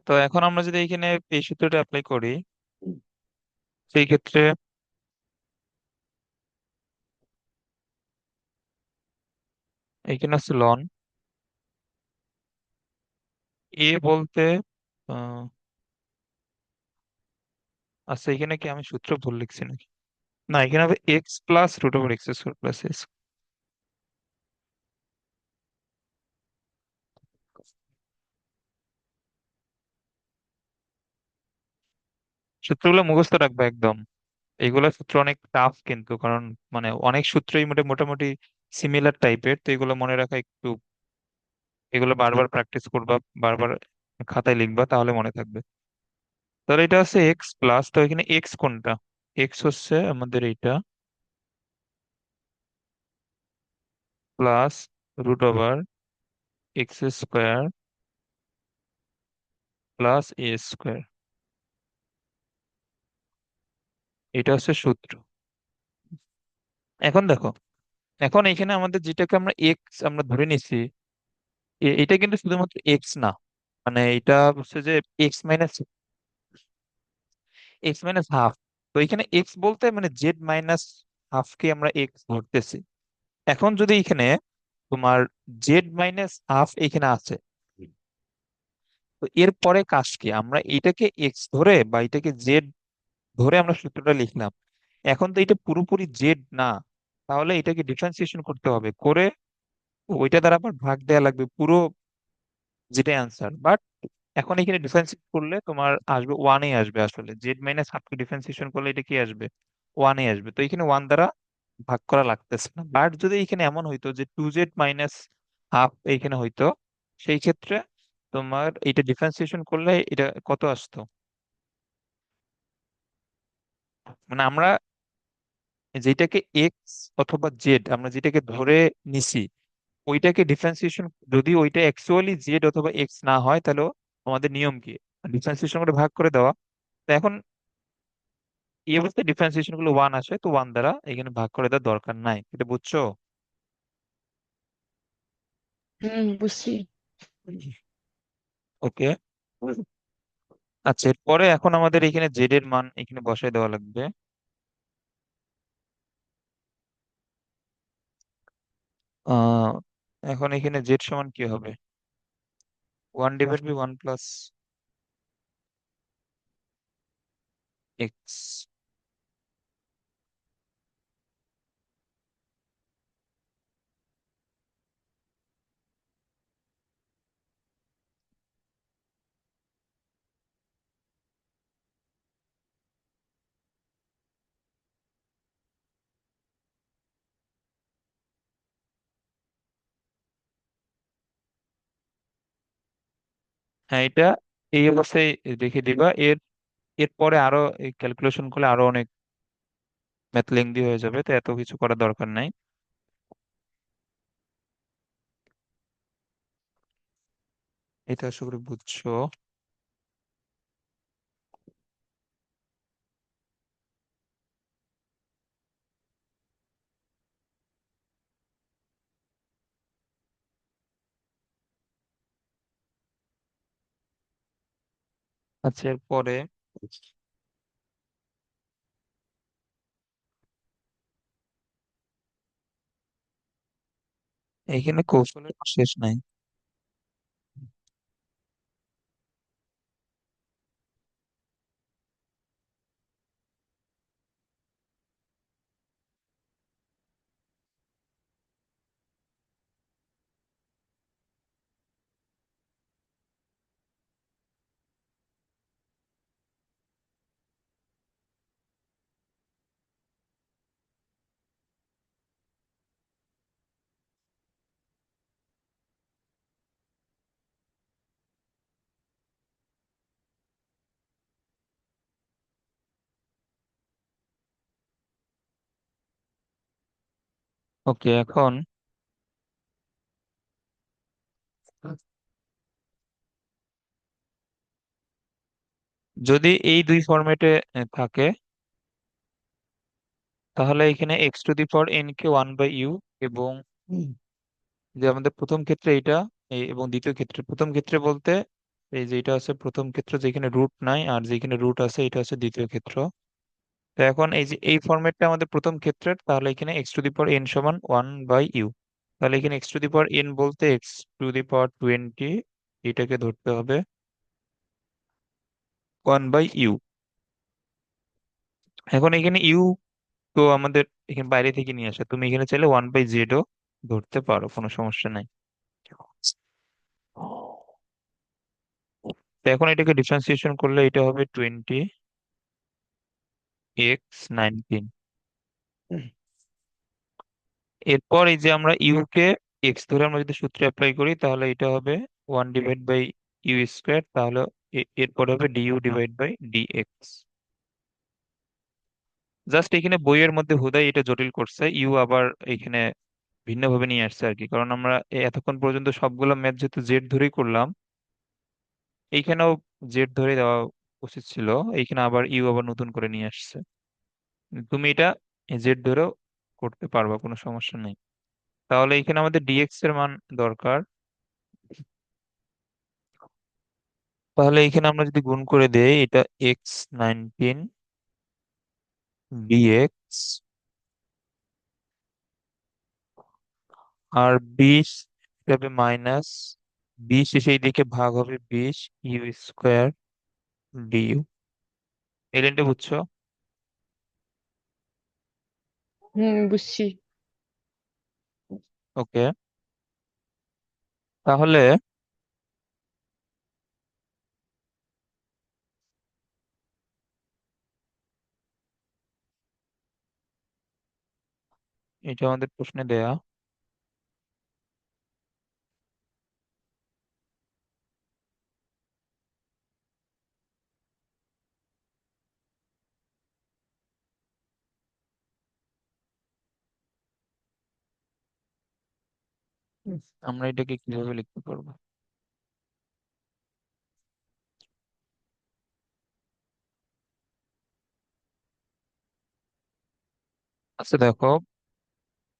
তো এখন আমরা যদি এখানে এই সূত্রটা অ্যাপ্লাই করি, সেই ক্ষেত্রে এখানে আছে লন এ বলতে আহ, আচ্ছা, এখানে কি আমি সূত্র ভুল লিখছি নাকি? না, এখানে হবে x plus root over x square plus s. সূত্রগুলো মুখস্থ রাখবে একদম। এগুলো সূত্র অনেক টাফ কিন্তু, কারণ মানে অনেক সূত্রই মোটামুটি সিমিলার টাইপের, তো এগুলো মনে রাখা একটু, এগুলো বারবার প্র্যাকটিস করবা, বারবার খাতায় লিখবা, তাহলে মনে থাকবে। তাহলে এটা হচ্ছে এক্স প্লাস, তো এখানে এক্স কোনটা? এক্স হচ্ছে আমাদের এইটা, plus root over x square plus A square. এটা হচ্ছে সূত্র। এখন দেখো, এখন এখানে আমাদের যেটাকে আমরা এক্স আমরা ধরে নিচ্ছি, এটা কিন্তু শুধুমাত্র এক্স না, মানে এটা হচ্ছে যে এক্স মাইনাস হাফ। তো এখানে এক্স বলতে মানে জেড মাইনাস হাফ কে আমরা এক্স ধরতেছি। এখন যদি এখানে তোমার জেড মাইনাস হাফ এখানে আছে, তো এর পরে কাজ কি? আমরা এটাকে এক্স ধরে বা এটাকে জেড ধরে আমরা সূত্রটা লিখলাম। এখন তো এটা পুরোপুরি জেড না, তাহলে এটাকে ডিফারেন্সিয়েশন করতে হবে, করে ওইটা দ্বারা আবার ভাগ দেওয়া লাগবে পুরো, যেটা অ্যান্সার। বাট এখন এখানে ডিফারেন্সিয়েট করলে তোমার আসবে ওয়ানে আসবে, আসলে জেড মাইনাস হাফকে ডিফারেন্সিয়েশন করলে এটা কি আসবে? ওয়ানে আসবে। তো এখানে ওয়ান দ্বারা ভাগ করা লাগতেছে না। বাট যদি এখানে এমন হইতো যে টু জেড মাইনাস হাফ এইখানে হইতো, সেই ক্ষেত্রে তোমার এটা ডিফারেন্সিয়েশন করলে এটা কত আসতো? মানে আমরা যেটাকে এক্স অথবা জেড আমরা যেটাকে ধরে নিছি, ওইটাকে ডিফারেন্সিয়েশন, যদি ওইটা অ্যাকচুয়ালি জেড অথবা এক্স না হয়, তাহলে আমাদের নিয়ম কি? ডিফারেন্সিয়েশন করে ভাগ করে দেওয়া। তো এখন এই অবস্থায় ডিফারেন্সিয়েশন গুলো ওয়ান আসে, তো ওয়ান দ্বারা এখানে ভাগ করে দেওয়ার দরকার নাই, এটা বুঝছো? হুম, বুঝছি। ওকে। আচ্ছা, এরপরে এখন আমাদের এখানে জেড এর মান এখানে বসায় দেওয়া লাগবে। আহ এখন এখানে জেড সমান কি হবে? One divide by one plus x. হ্যাঁ, এটা এই অবস্থায় রেখে দিবা। এরপরে আরো ক্যালকুলেশন করলে আরো অনেক ম্যাথ লেংদি হয়ে যাবে, তো এত কিছু করার দরকার নাই। এটা আশা করি বুঝছো। আচ্ছা, এরপরে এইখানে কৌশলের শেষ নাই। ওকে, এখন যদি এই দুই ফরম্যাটে থাকে, তাহলে এখানে x to the power n কে ওয়ান বাই ইউ, এবং যে আমাদের প্রথম ক্ষেত্রে এটা এবং দ্বিতীয় ক্ষেত্রে, প্রথম ক্ষেত্রে বলতে এই যে এটা হচ্ছে প্রথম ক্ষেত্র যেখানে রুট নাই, আর যেখানে রুট আছে এটা হচ্ছে দ্বিতীয় ক্ষেত্র। তো এখন এই যে এই ফরম্যাটটা আমাদের প্রথম ক্ষেত্রের, তাহলে এখানে x to the power N সমান 1/u। তাহলে এখানে x to the power N বলতে এক্স টু দি পাওয়ার 20, এটাকে ধরতে হবে 1/u। এখন এখানে ইউ তো আমাদের এখানে বাইরে থেকে নিয়ে আসা, তুমি এখানে চাইলে 1/zও ধরতে পারো, কোনো সমস্যা নাই। তো এখন এটাকে ডিফারেন্সিয়েশন করলে এটা হবে 20x19। এরপর এই যে আমরা ইউ কে এক্স ধরে আমরা যদি সূত্রে অ্যাপ্লাই করি, তাহলে এটা হবে 1/u²। তাহলে এরপর হবে du/dx। জাস্ট এখানে বইয়ের মধ্যে হুদাই এটা জটিল করছে, ইউ আবার এখানে ভিন্নভাবে নিয়ে আসছে আর কি, কারণ আমরা এতক্ষণ পর্যন্ত সবগুলো ম্যাথ যেহেতু জেড ধরেই করলাম, এইখানেও জেড ধরে দেওয়া উচিত ছিল। এইখানে আবার ইউ আবার নতুন করে নিয়ে আসছে। তুমি এটা জেড ধরেও করতে পারবা, কোনো সমস্যা নেই। তাহলে এখানে আমাদের ডিএক্স এর মান দরকার। তাহলে এখানে আমরা যদি গুণ করে দেই, এটা x19 dx, আর 20 হবে মাইনাস 20, সেই দিকে ভাগ হবে 20u² du। এই লাইনটা বুঝছো? বুঝছি। ওকে। তাহলে এটা আমাদের প্রশ্নে দেয়া। আমরা এটাকে কিভাবে লিখতে পারবো? আচ্ছা দেখো,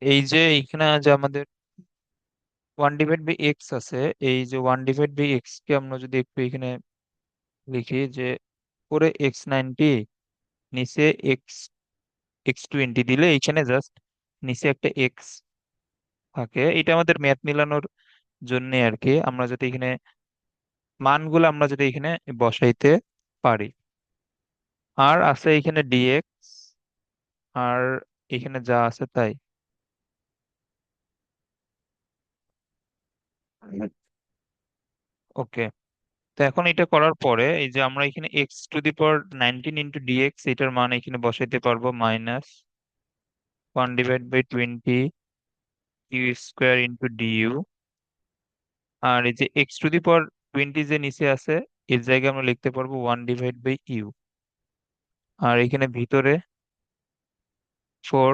এই যে এখানে যে আমাদের 1/x আছে, এই যে 1/x কে আমরা যদি একটু এখানে লিখি যে উপরে x90, নিচে x20 দিলে এখানে জাস্ট নিচে একটা এক্স থাকে, এটা আমাদের ম্যাথ মিলানোর জন্য আর কি, আমরা যাতে এখানে মানগুলো আমরা যদি এখানে বসাইতে পারি। আর আছে এখানে ডিএক্স, আর এখানে যা আছে তাই। ওকে। তো এখন এটা করার পরে এই যে আমরা এখানে x⁻19 × dx, এটার মান এখানে বসাইতে পারবো -1/20 u² × du। আর এই যে x⁻20 যে নিচে আছে, এর জায়গায় আমরা লিখতে পারবো 1/u। আর এখানে ভিতরে 4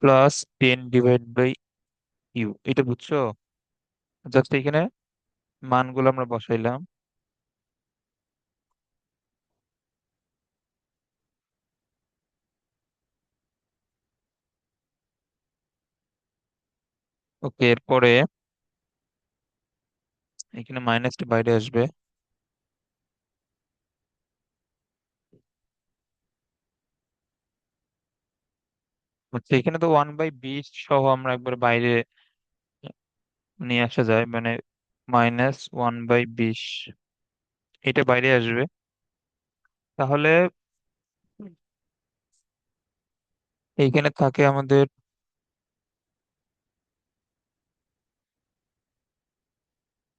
+ 10/u। এটা বুঝছো? জাস্ট এখানে মানগুলো আমরা বসাইলাম। ওকে, এরপরে এখানে মাইনাসটা বাইরে আসবে। আচ্ছা, এখানে তো 1/20 সহ আমরা একবার বাইরে নিয়ে আসা যায়, মানে -1/20, এটা বাইরে আসবে। তাহলে এইখানে থাকে আমাদের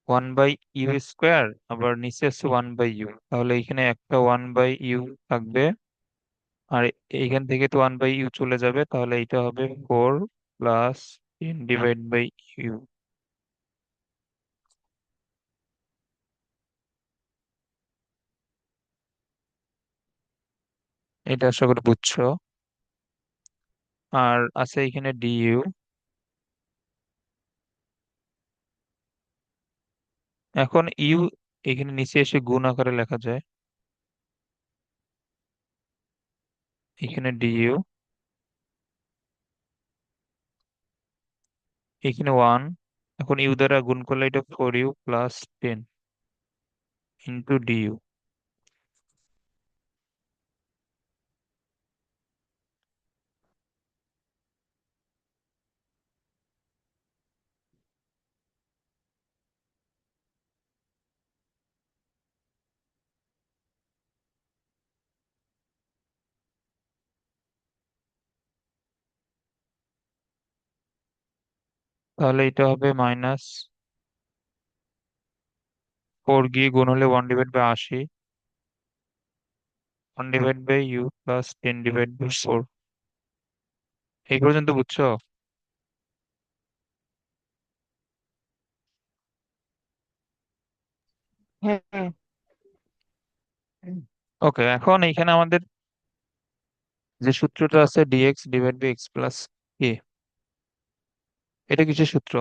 1/u², আবার নিচে আছে 1/u, তাহলে এখানে একটা 1/u থাকবে। আর এইখান থেকে তো 1/u চলে যাবে, তাহলে এটা হবে 4 + 10/u। এটা আশা করি বুঝছো। আর আছে এখানে ডিইউ। এখন ইউ এখানে নিচে এসে গুণ আকারে লেখা যায়, এখানে ডিইউ, এখানে 1 এখন ইউ দ্বারা গুণ করলে এটা 4u প্লাস 10 ইন্টু ডিইউ। তাহলে এটা হবে মাইনাস 4 গিয়ে গুণ হলে 1/80, 1/u প্লাস 10/4। এই পর্যন্ত বুঝছো? হ্যাঁ। ওকে, এখন এইখানে আমাদের যে সূত্রটা আছে DX divide by X plus A, এটা কিসের সূত্র?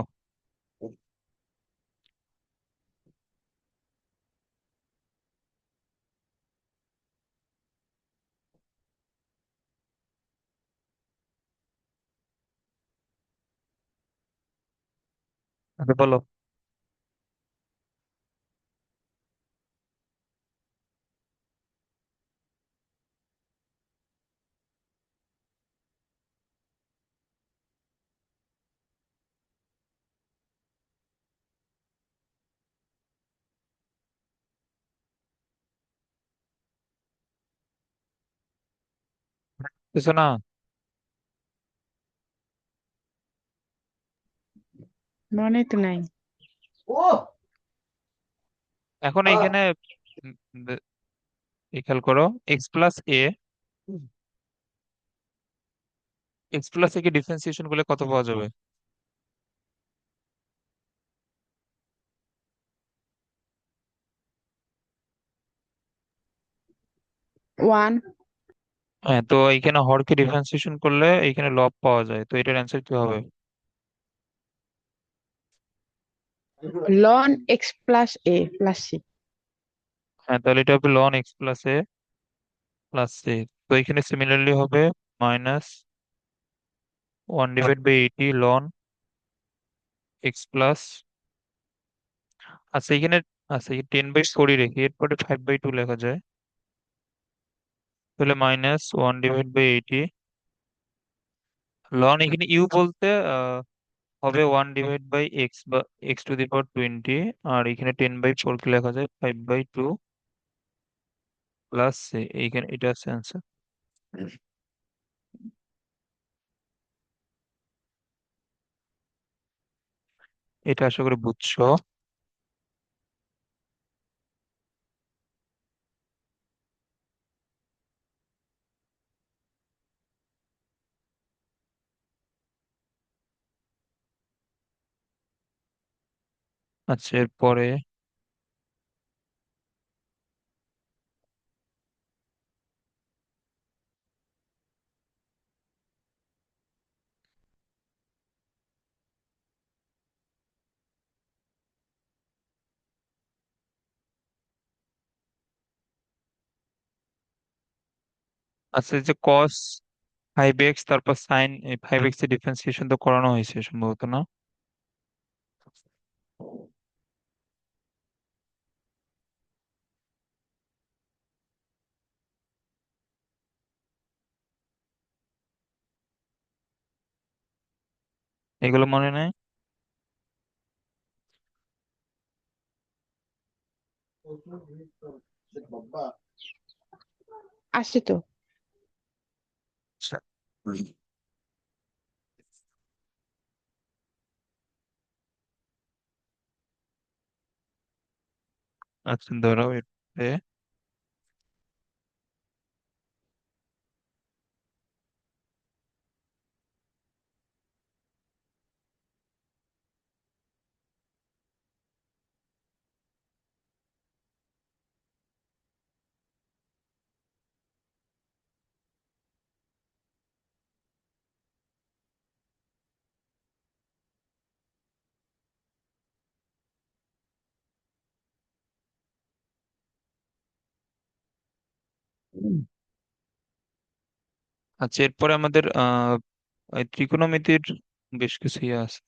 আগে বলো। কিছু না। মনে তো নাই। এখন এইখানে উম, বে- এই খেয়াল করো, এক্স প্লাস এ, এক্স প্লাস এ কে ডিফারেন্সিয়েশন করলে কত পাওয়া যাবে? 1 হ্যাঁ, তো এইখানে হরকে ডিফারেন্সিয়েশন করলে এইখানে লব পাওয়া যায়, তো এটার অ্যান্সার কি হবে? ln x plus a plus c। হ্যাঁ, তাহলে এটা হবে লন এক্স প্লাস এ প্লাস এ। তো এখানে সিমিলারলি হবে মাইনাস 1/80 লন এক্স প্লাস, আচ্ছা এখানে, আচ্ছা 10/4 রেখে এরপরে 5/2 লেখা যায়, তাহলে মাইনাস 1/80 লন, এখানে ইউ বলতে হবে 1/x বা x⁻²০, আর এখানে 10/4 কে লেখা যায় 5/2 প্লাস এইখানে এটা আছে অ্যান্সার। এটা আশা করি বুঝছো। আচ্ছা এরপরে, আচ্ছা এই যে কস 5x তারপর সাইন 5x এর ডিফারেন্সিয়েশন তো করানো হয়েছে সম্ভবত, না? এগুলো মনে নেই? আসছে তো। আচ্ছা। আচ্ছা ধরো এরপরে, আচ্ছা এরপরে আমাদের এই ত্রিকোণমিতির বেশ কিছু ইয়ে আছে।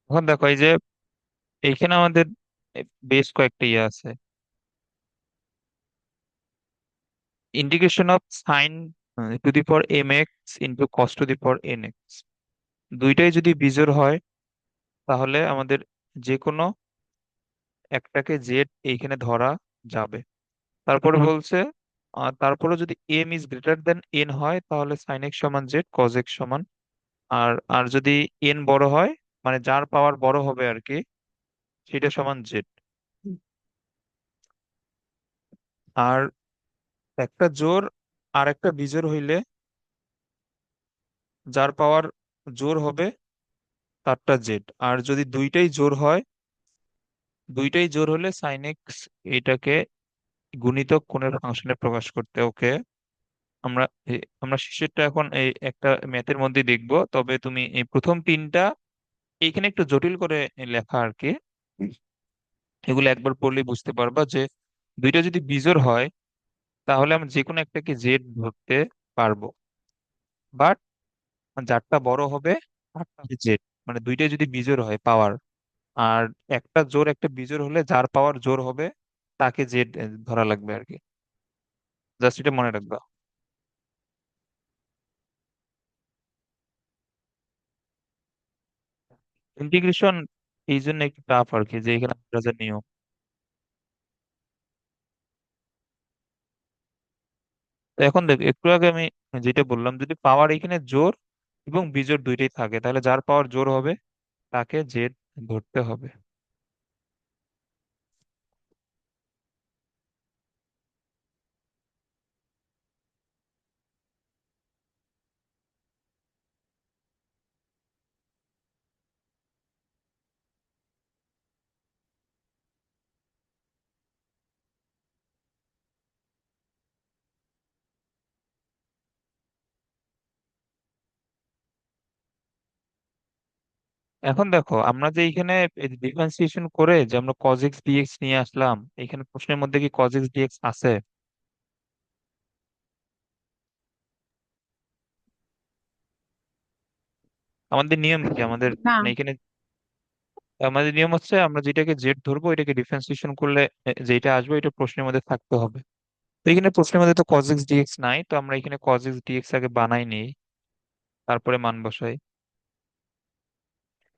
এখন দেখো এই যে এইখানে আমাদের বেশ কয়েকটা ইয়ে আছে। Integration of sine to the power m x into cos to the power N x, দুইটাই যদি বিজোড় হয় তাহলে আমাদের যে কোনো একটাকে জেড এইখানে ধরা যাবে। তারপরে বলছে তারপরে যদি m is greater than n হয় তাহলে সাইন এক্স সমান জেড, কজ এক্স সমান। আর আর যদি এন বড় হয়, মানে যার পাওয়ার বড় হবে আর কি, সেটা সমান জেড। আর একটা জোড় আর একটা বিজোড় হইলে যার পাওয়ার জোড় হবে তারটা জেড। আর যদি দুইটাই জোড় হয়, দুইটাই জোড় হলে সাইন এক্স এটাকে গুণিতক কোণের ফাংশনে প্রকাশ করতে। ওকে, আমরা আমরা শেষেরটা এখন এই একটা ম্যাথের মধ্যে দেখব। তবে তুমি এই প্রথম তিনটা এইখানে একটু জটিল করে লেখা আর কি, এগুলো একবার পড়লেই বুঝতে পারবা যে দুইটা যদি বিজোড় হয় তাহলে আমরা যে কোনো একটাকে জেড ধরতে পারবো, বাট যারটা বড় হবে তারটা জেড। মানে দুইটা যদি বিজোড় হয় পাওয়ার, আর একটা জোড় একটা বিজোড় হলে যার পাওয়ার জোড় হবে তাকে জেড ধরা লাগবে আর কি। জাস্ট এটা মনে রাখবা। ইন্টিগ্রেশন এই জন্য একটু টাফ আর কি, যে এখানে আন্দাজের নিয়ম। তো এখন দেখ, একটু আগে আমি যেটা বললাম, যদি পাওয়ার এখানে জোর এবং বিজোড় দুইটাই থাকে তাহলে যার পাওয়ার জোর হবে তাকে জেড ধরতে হবে। এখন দেখো আমরা যে এখানে ডিফারেন্সিয়েশন করে যে আমরা cos x dx নিয়ে আসলাম, এখানে প্রশ্নের মধ্যে কি cos x dx আছে? আমাদের নিয়ম কি আমাদের, না। মানে এখানে আমাদের নিয়ম হচ্ছে আমরা যেটাকে জেড ধরবো এটাকে ডিফারেন্সিয়েশন করলে যেটা আসবে এটা প্রশ্নের মধ্যে থাকতে হবে। তো এখানে প্রশ্নের মধ্যে তো cos x dx নাই, তো আমরা এখানে cos x dx আগে বানাই নিই, তারপরে মান বসাই।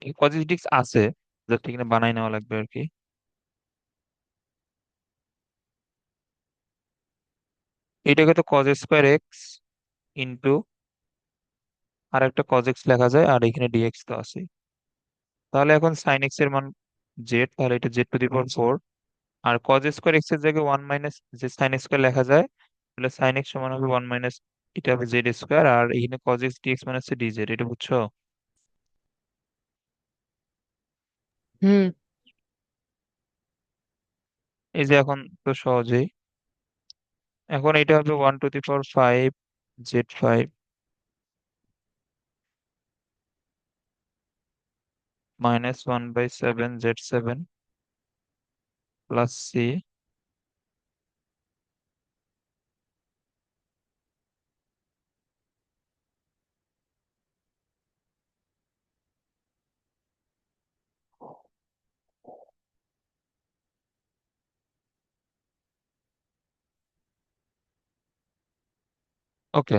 এই cos x dx আছে, জাস্ট এখানে বানাই নেওয়া লাগবে আর কি। এটাকে তো cos স্কোয়ার এক্স ইন্টু আর একটা cos x লেখা যায়, আর এখানে dx তো আছে। তাহলে এখন sin x এর মান জেড, তাহলে এটা z to the power four. আর cos স্কোয়ার এক্স এর জায়গায় ওয়ান মাইনাস যে sin স্কোয়ার লেখা যায়, তাহলে sin x সমান হবে ওয়ান মাইনাস এটা হবে জেড স্কোয়ার। আর এখানে cos x dx মানে হচ্ছে dz, এটা বুঝছো? হুম। এই যে এখন তো সহজেই, এখন এটা হবে one to the power five z five minus one by seven z seven plus c. Okay,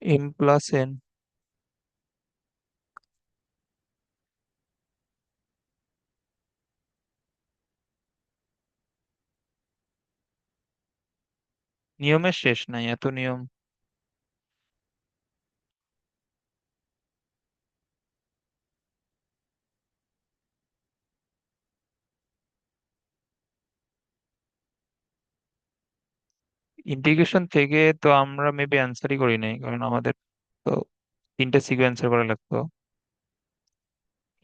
m plus n. নিয়মের শেষ নাই, এত নিয়ম। ইন্টিগ্রেশন থেকে তো আমরা মেবি অ্যান্সারই করি নাই, কারণ আমাদের তো তিনটে সিকোয়েন্সের করা লাগতো।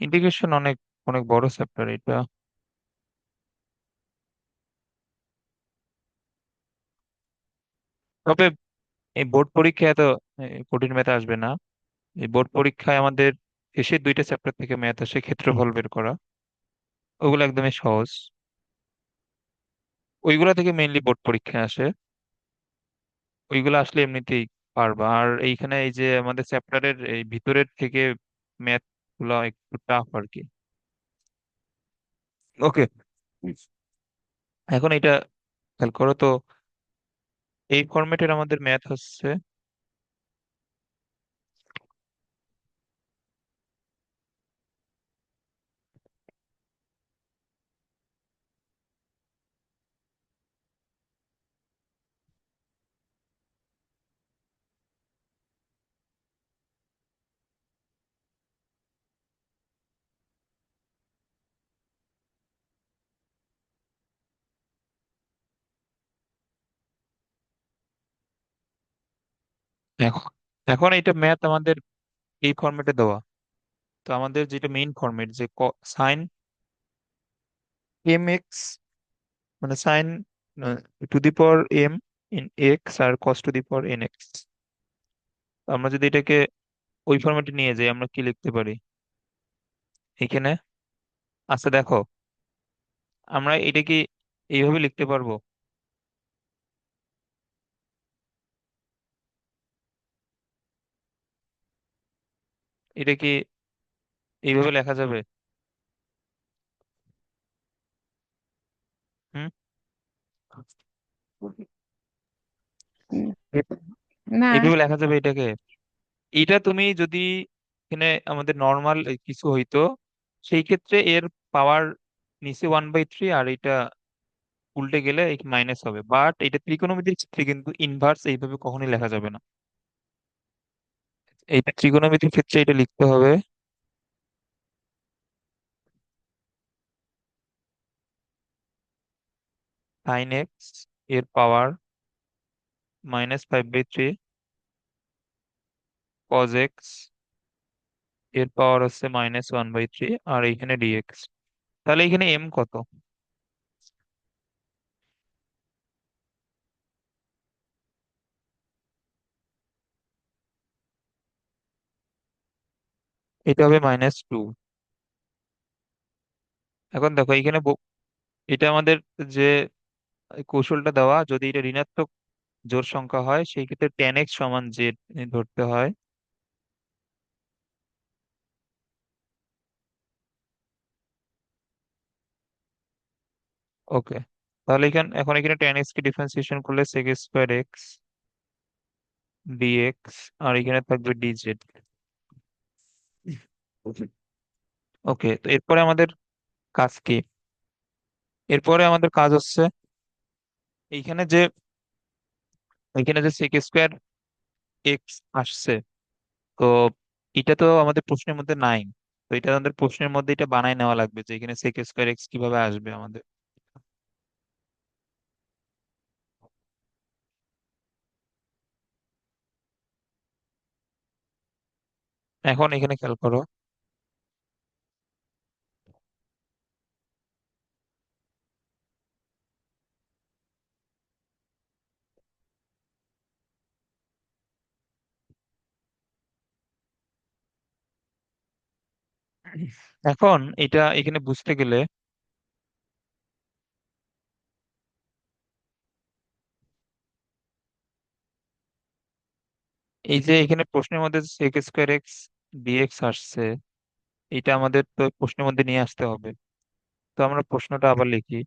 ইন্টিগ্রেশন অনেক অনেক বড় চ্যাপ্টার এটা। তবে এই বোর্ড পরীক্ষায় তো কঠিন ম্যাথ আসবে না। এই বোর্ড পরীক্ষায় আমাদের শেষের দুইটা চ্যাপ্টার থেকে ম্যাথ আসে, ক্ষেত্রফল বের করা, ওগুলো একদমই সহজ। ওইগুলা থেকে মেইনলি বোর্ড পরীক্ষায় আসে। ওইগুলো আসলে এমনিতেই পারবা। আর এইখানে এই যে আমাদের চ্যাপ্টারের এই ভিতরের থেকে ম্যাথ গুলো একটু টাফ আর কি। ওকে, এখন এটা খেয়াল করো তো, এই ফরম্যাটের আমাদের ম্যাথ হচ্ছে, এখন এখন এটা ম্যাথ আমাদের এই ফরম্যাটে দেওয়া। তো আমাদের যেটা মেইন ফরম্যাট, যে সাইন এম এক্স, মানে sine to the power m in x আর cos to the power N x, আমরা যদি এটাকে ওই ফরম্যাটে নিয়ে যাই আমরা কি লিখতে পারি এখানে? আচ্ছা দেখো, আমরা এটা কি এইভাবে লিখতে পারবো? এটা কি এইভাবে লেখা যাবে? হুম, উম, না। এইভাবে লেখা যাবে এটাকে? এটা তুমি যদি এখানে আমাদের নর্মাল কিছু হইতো, সেই ক্ষেত্রে এর পাওয়ার নিচে 1/3, আর এটা উল্টে গেলে এই মাইনাস হবে। বাট এটা ত্রিকোণমিতির ক্ষেত্রে কিন্তু ইনভার্স এইভাবে কখনোই লেখা যাবে না। এইটা ত্রিকোণমিতির ক্ষেত্রে এটা লিখতে হবে সাইন এক্স এর পাওয়ার -5/3 কজ এক্স এর পাওয়ার হচ্ছে -1/3, আর এইখানে ডিএক্স। তাহলে এখানে এম কত? এটা হবে -2। এখন দেখো এইখানে এটা আমাদের যে কৌশলটা দেওয়া, যদি এটা ঋণাত্মক জোড় সংখ্যা হয় সেই ক্ষেত্রে tan x সমান জেড ধরতে হয়। ওকে, তাহলে এখন এখানে tan x কে ডিফারেন্সিয়েশন করলে sec স্কোয়ার এক্স ডিএক্স, আর এখানে থাকবে ডিজেড। ওকে, তো এরপরে আমাদের কাজ কি? এরপরে আমাদের কাজ হচ্ছে এইখানে যে এইখানে যে sec স্কোয়ার এক্স আসছে, তো এটা তো আমাদের প্রশ্নের মধ্যে নাই। তো এটা আমাদের প্রশ্নের মধ্যে এটা বানায় নেওয়া লাগবে যে এখানে sec স্কোয়ার এক্স কিভাবে আসবে আমাদের। এখন এখানে খেয়াল করো, এখন এটা এখানে বুঝতে গেলে এই যে এখানে প্রশ্নের মধ্যে sec স্কোয়ার এক্স ডিএক্স আসছে, এটা আমাদের তো প্রশ্নের মধ্যে নিয়ে আসতে হবে। তো আমরা প্রশ্নটা আবার লিখি,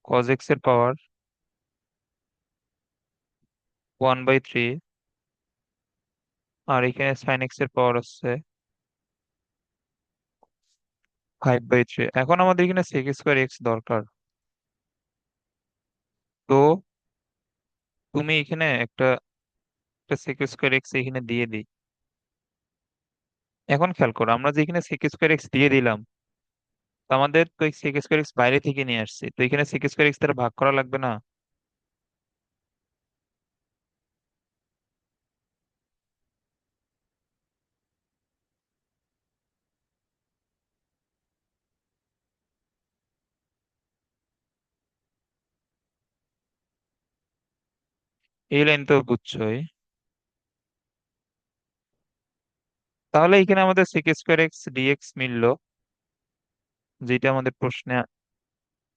cos এক্স এর পাওয়ার 1/3, আর এখানে sin এক্স এর পাওয়ার হচ্ছে 5/3। এখন আমাদের এখানে sec স্কোয়ার এক্স দরকার। তো তুমি এখানে একটা একটা sec স্কোয়ার এক্স এখানে দিয়ে দিই। এখন খেয়াল করো, আমরা যে এখানে sec স্কোয়ার এক্স দিয়ে দিলাম, তো আমাদের তো sec স্কোয়ার এক্স বাইরে থেকে নিয়ে আসছে, তো এখানে sec স্কোয়ার এক্স দ্বারা ভাগ করা লাগবে না? এই লাইন তো বুঝছোই। তাহলে এখানে আমাদের সেক স্কোয়ার এক্স ডিএক্স মিললো, যেটা আমাদের প্রশ্নে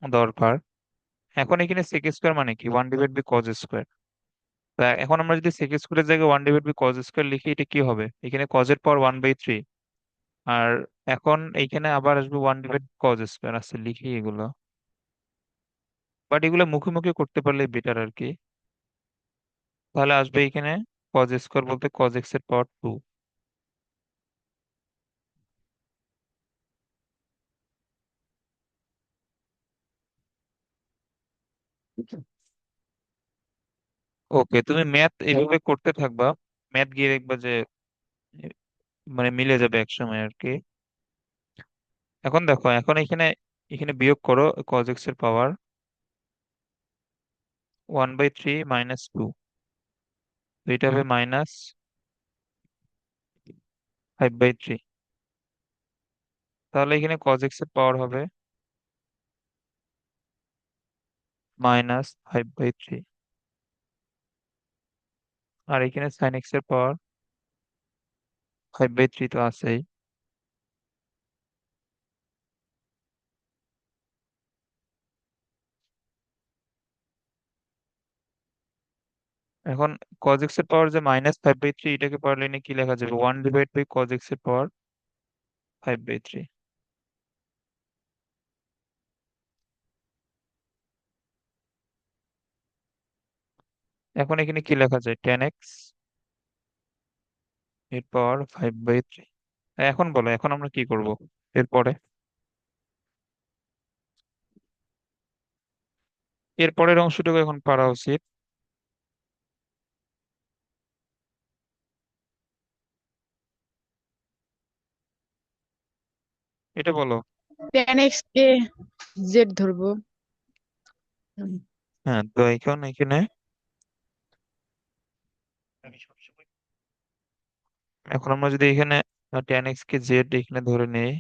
দরকার। এখন এখানে সেক স্কোয়ার মানে কি, 1/, কজ স্কোয়ার। তা এখন আমরা যদি সেক স্কোয়ারের জায়গায় 1/, কজ স্কোয়ার লিখি, এটা কি হবে? এখানে কজের পাওয়ার 1/3। আর এখন এইখানে আবার আসবে 1/, কজ স্কোয়ার। আছে লিখি এগুলো, বাট এগুলো মুখে মুখে করতে পারলে বেটার আর কি। তাহলে আসবে এখানে কজ স্কোয়ার বলতে কজ এক্স এর পাওয়ার 2। ওকে, তুমি ম্যাথ এইভাবে করতে থাকবা, ম্যাথ গিয়ে দেখবা যে এ, মানে মিলে যাবে একসময় আর কি। এখন দেখো, এখন এখানে এখানে বিয়োগ করো কজ এক্স এর পাওয়ার 1/3 -2, তো এটা হবে -5/3। তাহলে এখানে কজ এক্স এর পাওয়ার হবে -5/3, আর এখানে সাইন এক্স এর পাওয়ার 5/3 তো আছেই। এখন cos x এর পাওয়ার যে -5/3, এটাকে পাওয়ার লাইনে কি লেখা যাবে? 1/cos x এর পাওয়ার 5/3। এখন এখানে কি লেখা যায়? tan x এর পাওয়ার 5/3। এখন বলো, এখন আমরা কি করব এরপরে? এর পরের অংশটুকু এখন পারা উচিত। এটা বলো। 10x কে জেড ধরবো। হুম। হ্যাঁ, তো এখন এখানে এখন আমরা যদি এখানে tan x কে z এখানে ধরে নেই,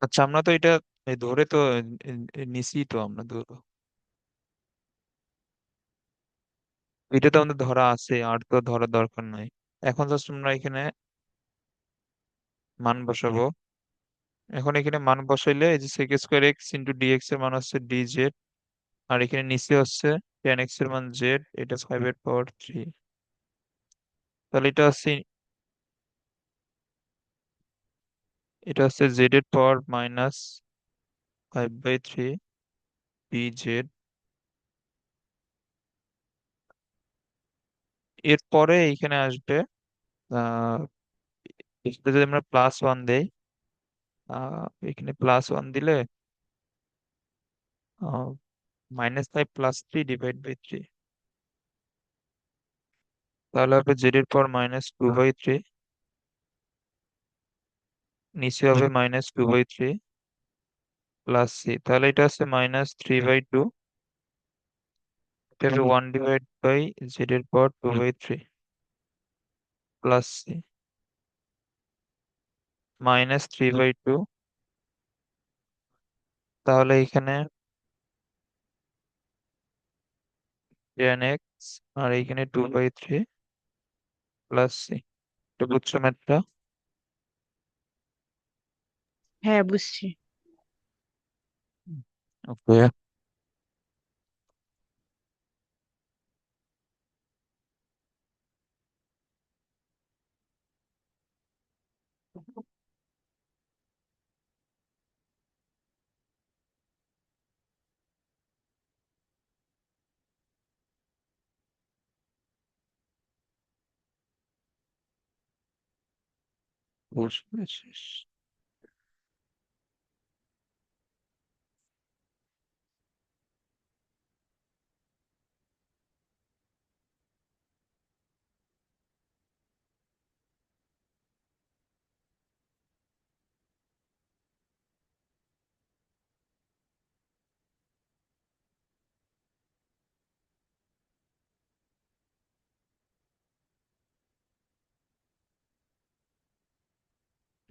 আচ্ছা আমরা তো এটা ধরে তো নিছি, তো আমরা ধরো এটা তো আমাদের ধরা আছে, আর তো ধরার দরকার নাই। এখন জাস্ট আমরা এখানে মান বসাবো। এখন এখানে মান বসাইলে এই যে sec square x into dx এর মান হচ্ছে dz, আর এখানে নিচে হচ্ছে tan x এর মান z, এটা 5/3। তাহলে এটা হচ্ছে z এর পাওয়ার -5/3 dz। এরপরে এইখানে আসবে আহ এখানে যদি আমরা +1 দেই, এখানে +1 দিলে -5 + 3 / 3, তাহলে হবে z এর পাওয়ার -2/3, নিচে হবে -2/3 +c। তাহলে এটা হচ্ছে -3/2, এটা হবে 1/z এর পাওয়ার 2/3 +c, -3/2। তাহলে এখানে tan x, আর এখানে 2/3 +c। এটা বুঝছো ম্যাথটা? হ্যাঁ, বুঝছি। ওকে। বুঝতে পেরেছিস।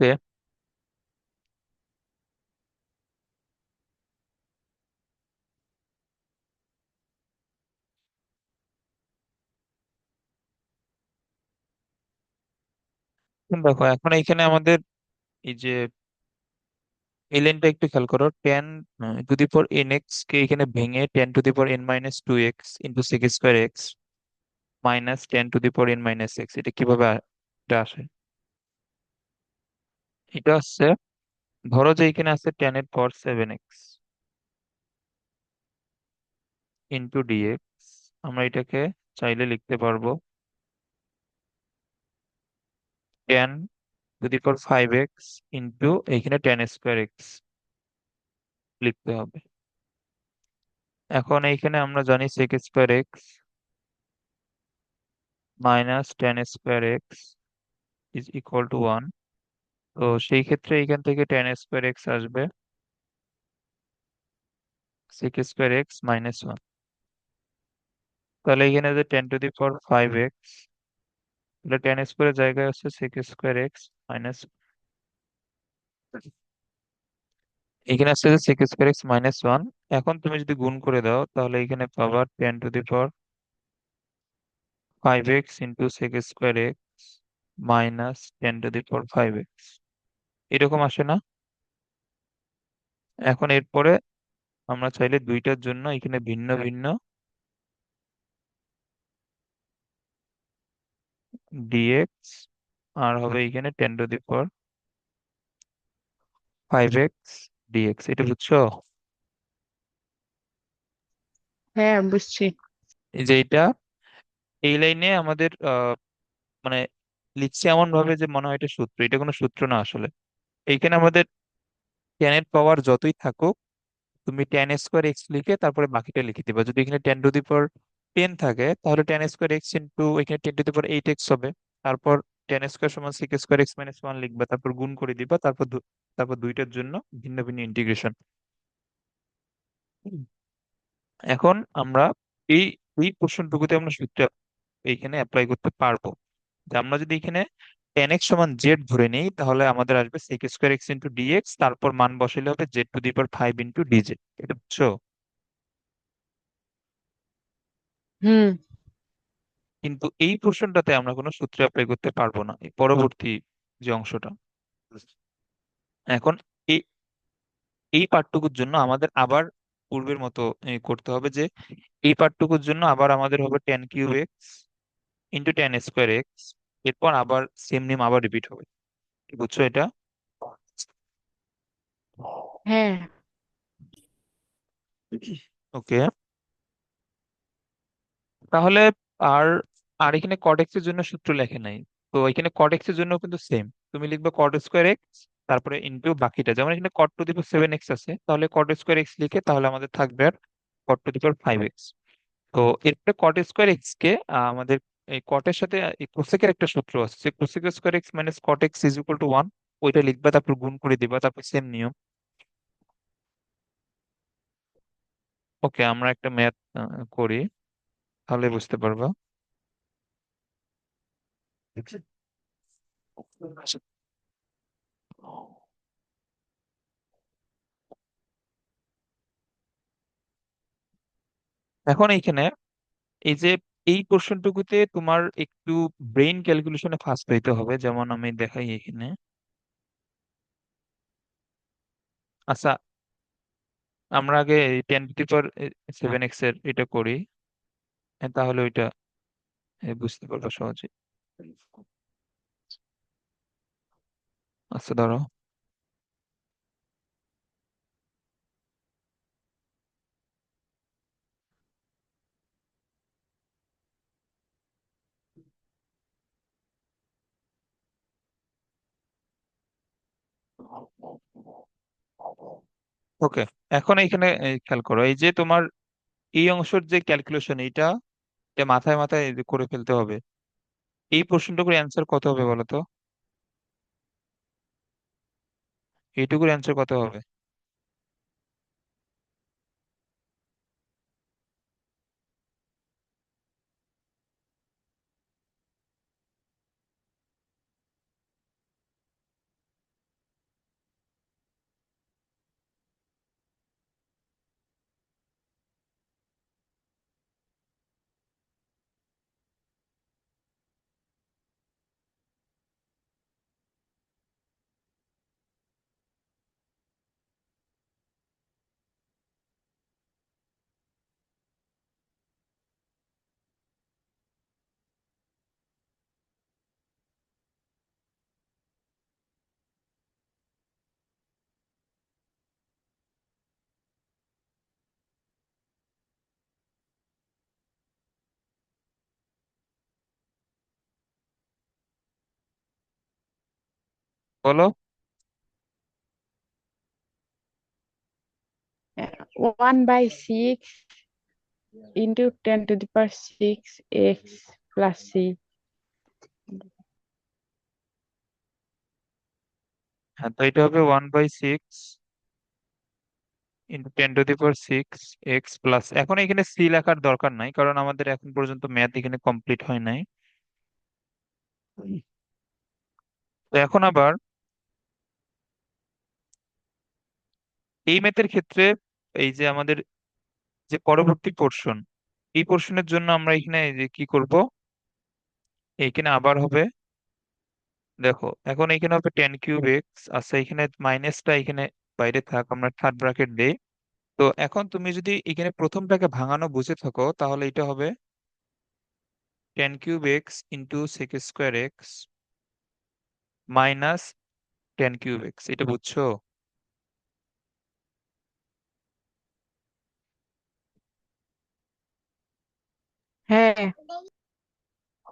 আছে, দেখো এখন এইখানে আমাদের এই যে এই লাইনটা একটু খেয়াল করো, ten to the power N X কে এখানে ভেঙে ten to the power N minus two X into sec square x minus ten to the power N minus X, এটা কিভাবে এটা আসে? এটা হচ্ছে, ধরো যে এখানে আছে টেন এর power seven x into dx, আমরা এটাকে চাইলে লিখতে পারবো tan to the power five x into এখানে টেন স্কোয়ার এক্স লিখতে হবে। এখন এইখানে আমরা জানি sec square x minus tan square x is equal to one. তো সেই ক্ষেত্রে এখান থেকে টেন স্কোয়ার এক্স আসবে sec square x minus one. তাহলে এখানে যে tan to the power five x, তাহলে টেন স্কোয়ারের জায়গায় হচ্ছে সেক স্কোয়ার এক্স মাইনাস, এখানে আসছে যে sec square x minus one. এখন তুমি যদি গুণ করে দাও তাহলে এখানে পাবার tan to the power five x into sec square x minus ten to the power five x, এরকম আসে না? এখন এরপরে আমরা চাইলে দুইটার জন্য এখানে ভিন্ন ভিন্ন ডিএক্স আর হবে এখানে tan to the power five x dx, এটা বুঝছো? হ্যাঁ, বুঝছি। এই যে এটা এই লাইনে আমাদের মানে লিখছি এমন ভাবে যে মনে হয় এটা সূত্র, এটা কোনো সূত্র না আসলে। এইখানে আমাদের টেন এর পাওয়ার যতই থাকুক, তুমি টেন স্কোয়ার এক্স লিখে তারপরে বাকিটা লিখে দিবা। যদি এখানে tan to the power ten থাকে তাহলে টেন স্কোয়ার এক্স ইন্টু এখানে tan to the power eight x হবে। তারপর টেন স্কোয়ার সমান six square x minus one লিখবা, তারপর গুণ করে দিবা, তারপর তারপর দুইটার জন্য ভিন্ন ভিন্ন ইন্টিগ্রেশন। এখন আমরা এই এই পোর্শনটুকুতে আমরা সূত্র এইখানে অ্যাপ্লাই করতে পারবো, যে আমরা যদি এখানে টেন এক্স সমান জেড ধরে নিই তাহলে আমাদের আসবে sec square x into dx, তারপর মান বসাইলে হবে z to the power five into dz, এটা বুঝছো? হুম। কিন্তু এই পোর্শনটাতে আমরা কোনো সূত্র অ্যাপ্লাই করতে পারবো না, এই পরবর্তী যে অংশটা। এখন এই এই পার্টটুকুর জন্য আমাদের আবার পূর্বের মতো করতে হবে, যে এই পার্টটুকুর জন্য আবার আমাদের হবে ten cube x into ten square x, এরপর আবার সেম নিয়ম আবার রিপিট হবে, কি বুঝছো এটা? হ্যাঁ। ওকে, তাহলে আর আর এখানে কট এক্স এর জন্য সূত্র লেখে নাই, তো এখানে কট এক্স এর জন্য কিন্তু সেম, তুমি লিখবে কট স্কোয়ার এক্স তারপরে ইনটু বাকিটা, যেমন এখানে cot to the power seven X আছে তাহলে কট স্কোয়ার এক্স লিখে তাহলে আমাদের থাকবে আর cot to the power five X. তো এরপরে কট স্কোয়ার এক্স কে আমাদের এই কটের সাথে এই কোসেকের একটা সূত্র আছে, যে cosec square x minus cot x is equal to one, ওইটা লিখবা তারপর গুণ করে দিবা, তারপর সেম নিয়ম। ওকে, আমরা একটা ম্যাথ করি, তাহলে বুঝতে পারবা। এখন এইখানে এই যে এই পোর্শনটুকুতে তোমার একটু ব্রেইন ক্যালকুলেশনে ফার্স্ট হইতে হবে, যেমন আমি দেখাই এখানে। আচ্ছা, আমরা আগে ten to the power seven x এর এটা করি, তাহলে ওইটা বুঝতে পারবো সহজে। আচ্ছা ধরো, ওকে, এখন এইখানে খেয়াল করো, এই যে তোমার এই অংশের যে ক্যালকুলেশন এটা এটা মাথায় মাথায় এই যে করে ফেলতে হবে। এই প্রশ্নটুকুর অ্যান্সার কত হবে বলো তো? এইটুকুর অ্যান্সার কত হবে? বলো। 1/6 into 10⁶ x plus c. হ্যাঁ, তো এটা হবে 1/6 ইন্টু 10⁶ এক্স প্লাস, এখন এখানে সি লেখার দরকার নাই কারণ আমাদের এখন পর্যন্ত ম্যাথ এখানে কমপ্লিট হয় নাই। তো এখন আবার এই ম্যাথের ক্ষেত্রে এই যে আমাদের যে পরবর্তী পোর্শন, এই পোর্শনের জন্য আমরা এখানে এই যে কি করব, এইখানে আবার হবে, দেখো এখন এখানে হবে 10³ এক্স, আচ্ছা এখানে মাইনাসটা এখানে বাইরে থাক, আমরা থার্ড ব্র্যাকেট দেই। তো এখন তুমি যদি এখানে প্রথমটাকে ভাঙানো বুঝে থাকো তাহলে এটা হবে 10³ x into sec² x minus 10³ x, এটা বুঝছো?